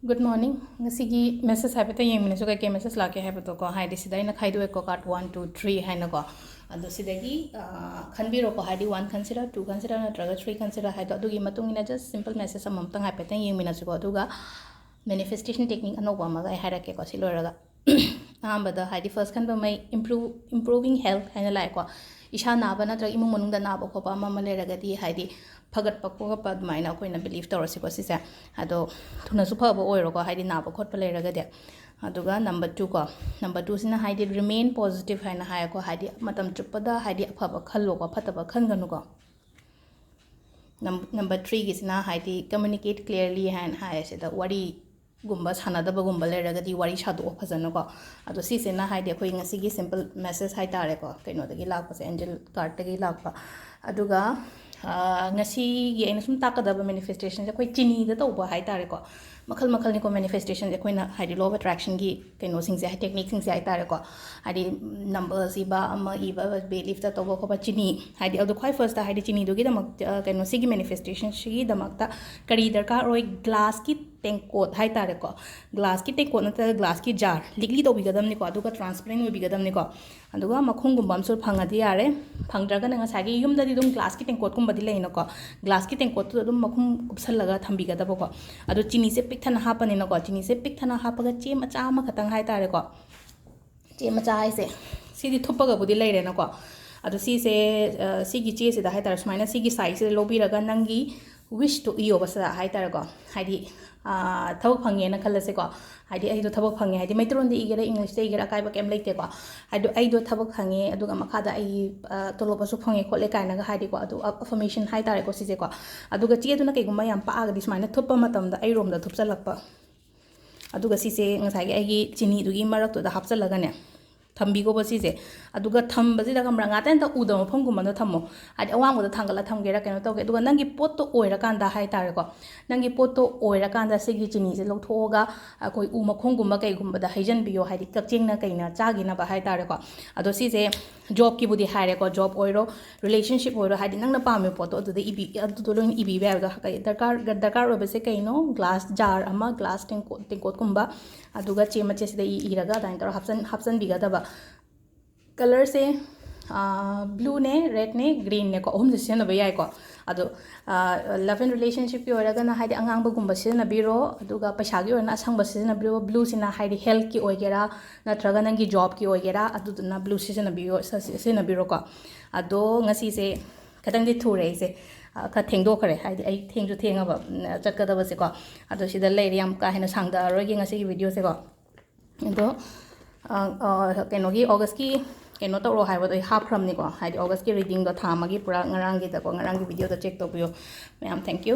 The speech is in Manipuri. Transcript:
Good morning. Ngasi message hai bata yeng minute ka message la ke hai bata ko hai disi dai na khai do ko card 1 2 3 hai na ko ado sidagi khanbiro ko hai di 1 consider 2 consider na traga 3 consider hai do adugi matung ina just simple message amam tang hai bata yeng minute ko aduga manifestation technique anoba ma ga hai ra ke ko siloraga ahambada hai di first khan ba mai improving health hai na lai ko isha na ba na tra imung manung da na ba ko pa ma ma le raga di hai di fagat pa ko pa mai na ko ina believe tawrasi ko sisa ado thuna su pha ba oiro ko hai di na ba khot pa le raga de aduga number 2 ko number 2 sina hai di remain positive hai na hai ko hai di matam chupada hai di apha ba khallo ko phata ba khan ganu ko number 3 gi sina hai di communicate clearly and hai se da wari gumba sana da ba gumba le raga di wari shadu phajana ko ado si se na hai di khoi ngasi gi simple message hai tare ko kaino da gi lak pa se angel card ta gi lak pa aduga ngasi gi aina sum takadaba manifestation je khoi chini da tawba hai tare ko makhal makhal ni ko manifestation je khoi na hai di law of attraction gi kaino sing se technique sing se hai tare ko hai di numbers iba ama iba belief da tawba ko ba chini hai di adu khoi first da hai di chini do gi da mak kaino sigi manifestation shi da mak ta kari darkar roi glass ki tengkot hai tare ko glass ki tengkot na ta glass ki jar ligli to bigadam ni ko aduga transparent oi bigadam ni ko aduga makhung gum bam sur phangadi yare phangdraga na ngasa gi yum da di dum glass ki tengkot kum badi leina ko glass ki tengkot to dum makhung kupsal laga thambi ga da ko adu chini se pik thana hapani na ko chini se pik thana hapaga che macha ma khatang hai tare ko che macha hai se si di thupa ga budi leire na ko adu si se si gi che se da hai tare smaina si gi size se lobi raga nangi wish to iyo basa hai tare ko hai di thawak phange na khalase ko hai di ai do thawak phange hai di maitron de igera english de igera kai ba kem leite ko ai do thawak phange aduga makha da ai tolopa su phange khole kai na ga hai di ko adu affirmation hai tare ko sije ko aduga che du na kai gumma yam pa ga di smaina thupa matam da ai rom da thupchalakpa aduga sise ngasai gi ai gi chini du gi marak to da hapchalaga ne thambi go basi je aduga thambasi da kamra ngata ta uda mafam gum na thammo adi awang da thangala thamgera keno to ge aduga nangi pot to oira kan da hai tare ko nangi pot to oira kan da sigi chini je lokthoga koi u makhong gum kai gum da haijan biyo hai di kakcheng na kai na chagi na ba hai tare ko ado si je job ki budi haire ko job oiro relationship oiro hai di nang na pame pot to adu de ibi adu to loin ibi ba da kai darkar obe se kai no glass jar ama glass tengkot kumba aduga che mache se da iraga da inter hapsan biga da ba color से blue ने red ने green ने को ओम जिसे न भैया को अदो love and relationship की ओरगा ना हाइडी अंगांग बगुम बसे न बिरो अदुगा पैसा की ओरना संग बसे न बिरो blue से ना हाइडी health की ओइगेरा न ट्रगा नंगी job की ओइगेरा अदु ना blue से न बिरो से न बिरो को अदो ngasi से खतंग दि थुरे से का थेंगदो करे हाइडी आई थेंगजु थेंगा चटका बसे को अदो सिदा लेरी हम का हेन सांगदा रोगी ngasi की वीडियो से को अदो कनोगी ऑगस्ट की कनो तौरो हाइबदो हाफ्रमनिको हाइडी ऑगस्ट की रीडिंग दो थामागी पुरा ngarang gi वीडियो दो चेक तो मैम थैंक यू